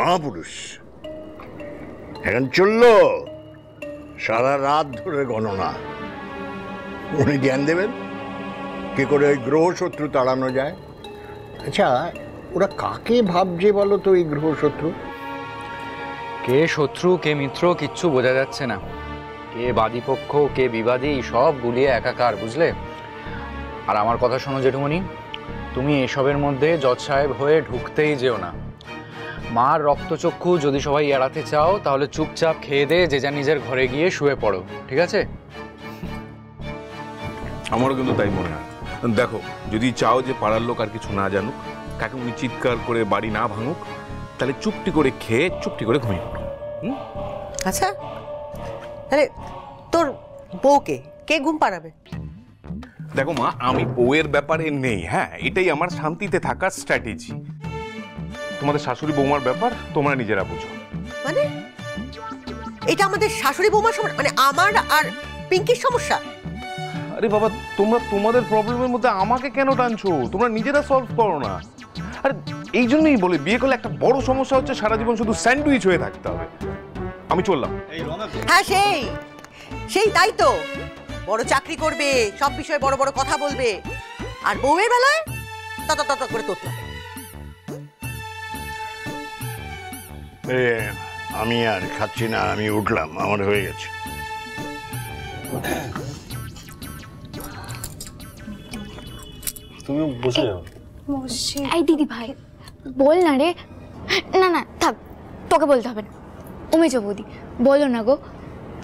মহাপুরুষ। এখন চললো সারা রাত ধরে গণনা। উনি জ্ঞান দেবেন কি করে ওই গ্রহ শত্রু তাড়ানো যায়। আচ্ছা, ওরা কাকে ভাবছে বলো তো এই গ্রহ শত্রু? কে শত্রু কে মিত্র কিচ্ছু বোঝা যাচ্ছে না। কে বাদীপক্ষ কে বিবাদী সব গুলিয়ে একাকার, বুঝলে? আর আমার কথা শোনো জেঠুমনি, তুমি এসবের মধ্যে জজ সাহেব হয়ে ঢুকতেই যেও না। মার রক্তচক্ষু যদি সবাই এড়াতে চাও তাহলে চুপচাপ খেয়ে দে, যে যা নিজের ঘরে গিয়ে শুয়ে পড়ো, ঠিক আছে? আমারও কিন্তু তাই মনে হয়। দেখো, যদি চাও যে পাড়ার লোক আর কিছু না জানুক, কাকুমনি চিৎকার করে বাড়ি না ভাঙুক, তাহলে চুপটি করে খেয়ে চুপটি করে ঘুমিয়ে পড়ো। আচ্ছা, আরে তোর বউকে কে ঘুম পাড়াবে? দেখো মা, আমি বউয়ের ব্যাপারে নেই। হ্যাঁ, এটাই আমার শান্তিতে থাকার স্ট্র্যাটেজি। তোমাদের শাশুড়ি বৌমার ব্যাপার তোমরা নিজেরা বুঝো। মানে এটা আমাদের শাশুড়ি বৌমার সমস্যা, মানে আমার আর পিঙ্কির সমস্যা? আরে বাবা, তোমরা তোমাদের প্রবলেমের মধ্যে আমাকে কেন টানছো? তোমরা নিজেরা সলভ করো না। আর এই জন্যই বলে বিয়ে করলে একটা বড় সমস্যা হচ্ছে সারা জীবন শুধু স্যান্ডউইচ হয়ে থাকতে হবে। আমি চললাম। হ্যাঁ, সেই তাই তো, বড় চাকরি করবে, সব বিষয়ে বড় বড় কথা বলবে, আর বউয়ের বেলায় তত তত করে তোতলা। আমি আর খাচ্ছি না, আমি উঠলাম, আমার হয়ে গেছে। তুমি বসে যাও। এই দিদি ভাই বল না রে। না না থাক, তোকে বলতে হবে না। ও মেজো বৌদি বলো না গো,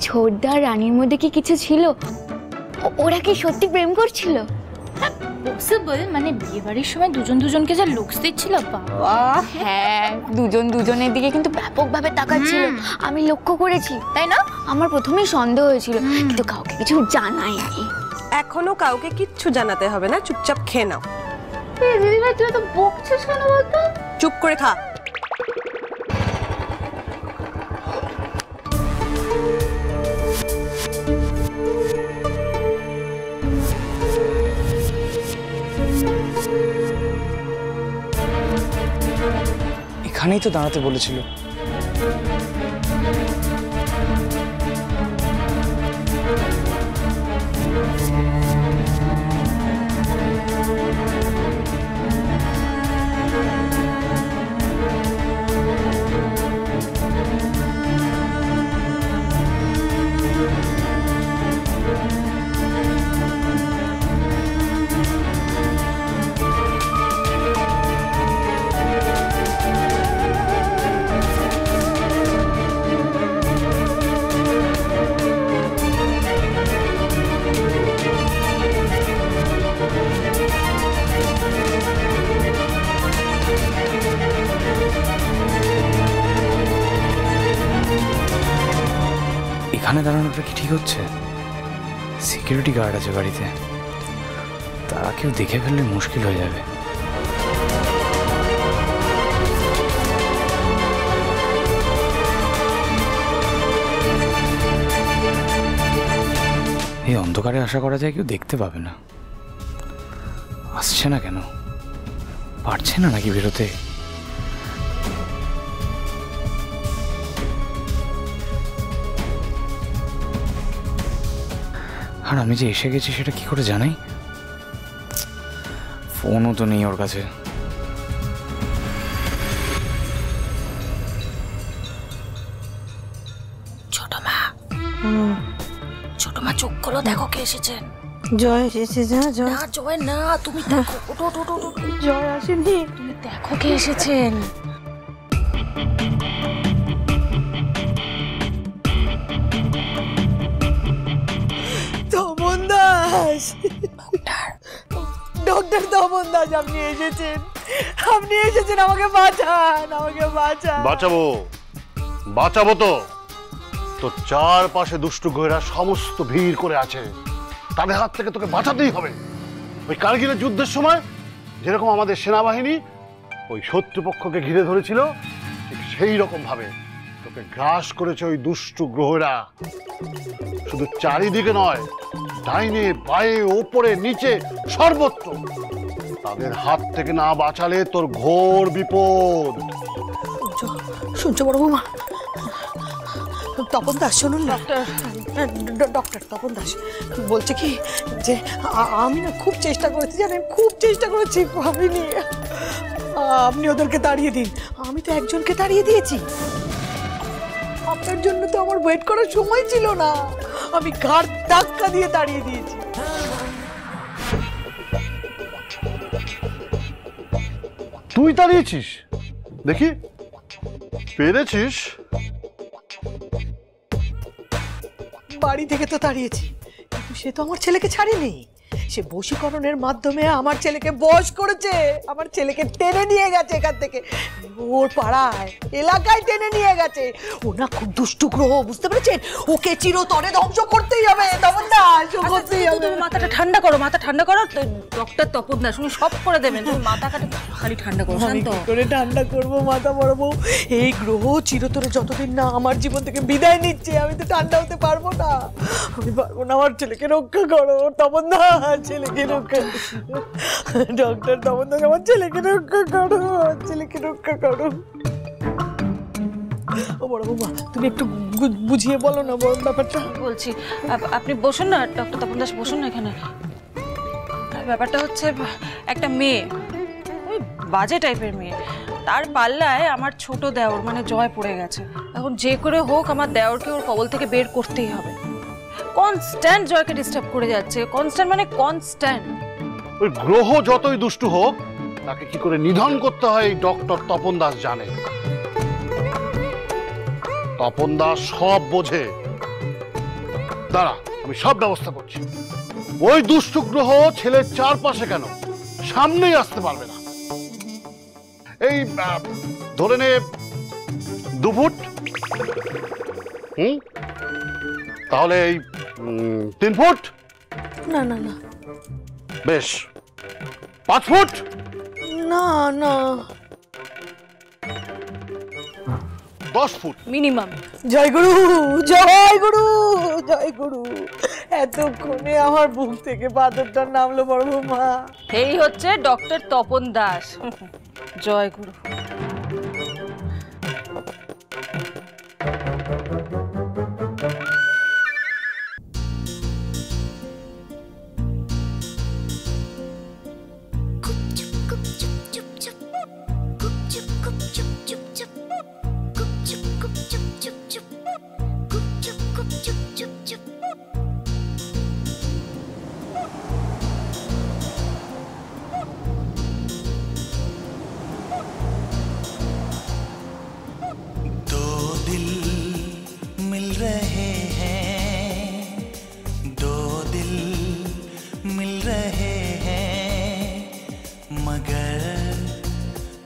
ছোটদা রানীর মধ্যে কি কিছু ছিল? ওরা কি সত্যি প্রেম করছিল? পসিবল, মানে বিয়ে বাড়ির সময় দুজন দুজনকে যা লুকস দিচ্ছিল বাবা। হ্যাঁ, দুজন দুজনের দিকে কিন্তু ব্যাপকভাবে তাকাচ্ছিল, আমি লক্ষ্য করেছি, তাই না? আমার প্রথমেই সন্দেহ হয়েছিল, কিন্তু কাউকে কিছু জানাইনি। এখনো কাউকে কিচ্ছু জানাতে হবে না, চুপচাপ খেয়ে নাও। দিদি ভাই তুই তো বকছিস কেন বলতো? চুপ করে খা। এখানেই তো দাঁড়াতে বলেছিল। এখানে দাঁড়ানোটা কি ঠিক হচ্ছে? সিকিউরিটি গার্ড আছে বাড়িতে, তারা কেউ দেখে ফেললে মুশকিল হয়ে যাবে। এই অন্ধকারে আশা করা যায় কেউ দেখতে পাবে না। আসছে না কেন? পারছে না নাকি বেরোতে? আর আমি যে এসে গেছি সেটা কি করে জানাই? ফোনও তো নেই ওর কাছে। ছোট মা চোখ খোলো, দেখো কে এসেছেন। জয় এসেছে। যা জয়। না জয় না, তুমি দেখো। ওটো জয় আসেনি, তুমি দেখো কে এসেছেন। দমন দাস, ডক্টর দমন দাস, আপনি এসেছেন, আমাকে বাঁচান, আমাকে বাঁচান। বাঁচাবো তো। তোর চারপাশে দুষ্টু গোয়েরা সমস্ত ভিড় করে আছে, তাদের হাত থেকে তোকে বাঁচাতেই হবে। ওই কারগিলের যুদ্ধের সময় যেরকম আমাদের সেনাবাহিনী ওই শত্রুপক্ষকে ঘিরে ধরেছিল, ঠিক সেই রকম ভাবে তোকে গ্রাস করেছে ওই দুষ্টু গ্রহেরা। শুধু চারিদিকে নয়, ডাইনে বাঁয়ে ওপরে নিচে সর্বত্র। তাদের হাত থেকে না বাঁচালে তোর ঘোর বিপদ। শুনছো বড় বৌমা? তপন দাস শুনুন না, ডক্টর তপন দাস বলছে কি যে আমি না খুব চেষ্টা করেছি, জানেন, খুব চেষ্টা করেছি, ভাবিনি। আপনি ওদেরকে তাড়িয়ে দিন। আমি তো একজনকে তাড়িয়ে দিয়েছি, আপনার জন্য তো আমার ওয়েট করার সময় ছিল না, আমি ঘাড় ধাক্কা দিয়ে তাড়িয়ে দিয়েছি। তুই তাড়িয়েছিস? দেখি পেরেছিস। বাড়ি থেকে তো তাড়িয়েছি, কিন্তু সে তো আমার ছেলেকে ছাড়েনি। সে বশীকরণের মাধ্যমে আমার ছেলেকে বশ করেছে, আমার ছেলেকে টেনে নিয়ে গেছে এখান থেকে, ওর পাড়ায় এলাকায় টেনে নিয়ে গেছে। ও না খুব দুষ্টু গ্রহ, বুঝতে পেরেছেন? ওকে চিরতরে ধ্বংস করতেই হবে। তপন দাস, করতেই হবে। তুমি মাথাটা ঠান্ডা করো, মাথা ঠান্ডা করো। ডক্টর তপন দাস উনি সব করে দেবেন, তুমি মাথাটা খালি ঠান্ডা করো। আমি কি করে ঠান্ডা করবো মাথা, বড় বউ? এই গ্রহ চিরতরে যতদিন না আমার জীবন থেকে বিদায় নিচ্ছে, আমি তো ঠান্ডা হতে পারবো না। আমি পারবো না। আমার ছেলেকে রক্ষা করো তপন দাস, ছেলেকে রক্ষা। ডক্টর তপন দাস, আমার ছেলেকে রক্ষা করো, ছেলেকে রক্ষা করো। ও বড় বৌমা, তুমি একটু বুঝিয়ে বলো না বড় ব্যাপারটা। বলছি, আপনি বসুন না ডক্টর তপন দাস, বসুন না এখানে। ব্যাপারটা হচ্ছে একটা মেয়ে, ওই বাজে টাইপের মেয়ে, তার পাল্লায় আমার ছোট দেওর মানে জয় পড়ে গেছে। এখন যে করে হোক আমার দেওরকে ওর কবল থেকে বের করতেই হবে। কনস্ট্যান্ট জয়কে ডিস্টার্ব করে যাচ্ছে, কনস্ট্যান্ট মানে কনস্ট্যান্ট। ওই গ্রহ যতই দুষ্টু হোক, তাকে কি করে নিধন করতে হয় ডক্টর তপন দাস জানে। তপন দাস সব বোঝে। দাঁড়া, আমি সব ব্যবস্থা করছি। ওই দুষ্টু গ্রহ ছেলের চারপাশে কেন, সামনেই আসতে পারবে না। এই ধরে নে 2 ফুট, তাহলে এই 3 ফুট, না না না, বেশ 5 ফুট, না না, 10 ফুট মিনিমাম। জয় গুরু, জয় গুরু, জয় গুরু। এতক্ষণে আমার বুক থেকে পাথরটা নামলো বড় বৌমা। এই হচ্ছে ডক্টর তপন দাস। জয় গুরু।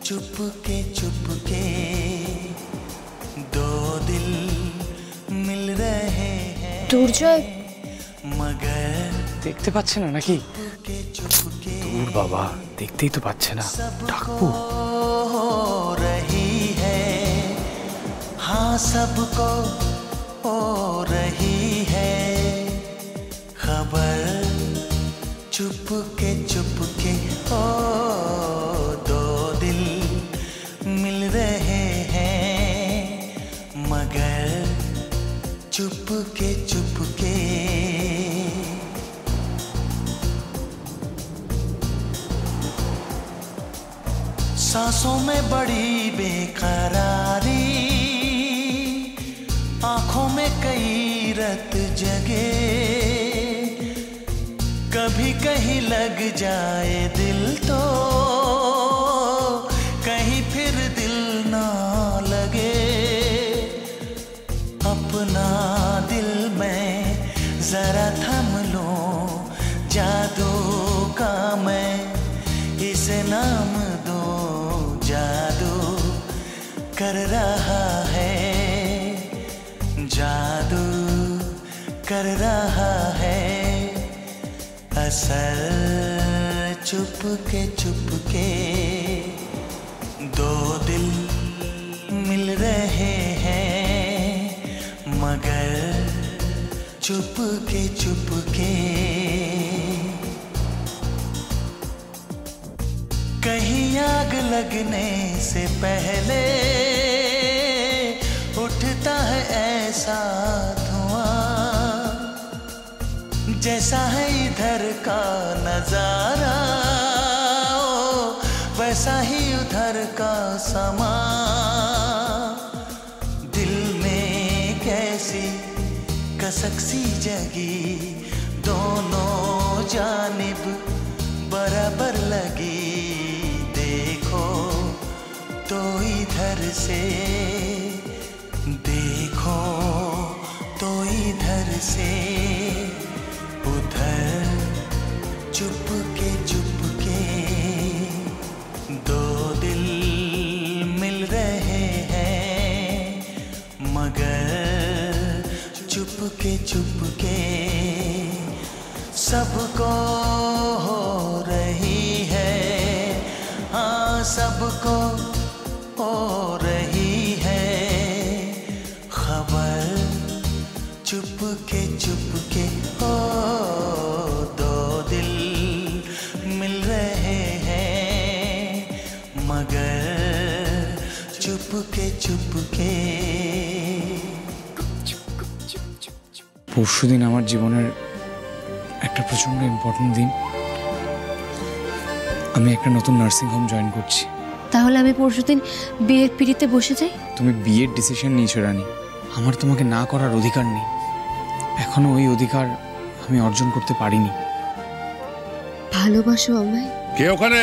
चुपके चुपके 2 दिल मिल रहे हैं। দুর্জয় मगर দেখতে পাচ্ছে না নাকি? দূর বাবা, দেখতেই তো পাচ্ছে না। ডাকবো? हो रही है, हाँ सबको हो रही है खबर। चुपके चुपके ओ 2 दिल मिल रहे हैं मगर चुपके चुपके। सांसों में बड़ी बेकरारी, आंखों में कई रत जगे, कभी कहीं लग जाए दिल तो कहीं फिर दिल ना लगे। अपना दिल मैं जरा थम लूं, जादू का मैं इसे नाम दूं। जादू कर रहा है, जादू कर रहा है असर। चुपके चुपके 2 दिल मिल रहे हैं मगर चुपके चुपके। कहीं आग लगने से पहले जैसा धुआं, जैसा है इधर का नजारा, वैसा ही उधर का समा। दिल में कैसी कसक सी जगी, दोनों जानिब बराबर लगी। देखो तो इधर से, देखो तो इधर से, उधर चुपके चुपके दो दिल मिल रहे हैं, मगर चुपके चुपके सबको हो रही है, हाँ सबको हो रही है खबर। चुपके चुपके हो दो दिल मिल रहे हैं, मगर चुपके चुपके। পরশুদিন আমার জীবনের একটা প্রচন্ড ইম্পর্টেন্ট দিন। আমি একটা নতুন নার্সিং হোম জয়েন করছি। তাহলে আমি পরশুদিন বিয়ের পিড়িতে বসে যাই? তুমি বিয়ের ডিসিশন নিয়েছো রানী, আমার তোমাকে না করার অধিকার নেই। এখনো ওই অধিকার আমি অর্জন করতে পারিনি। ভালোবাসো আমায়? কে ওখানে?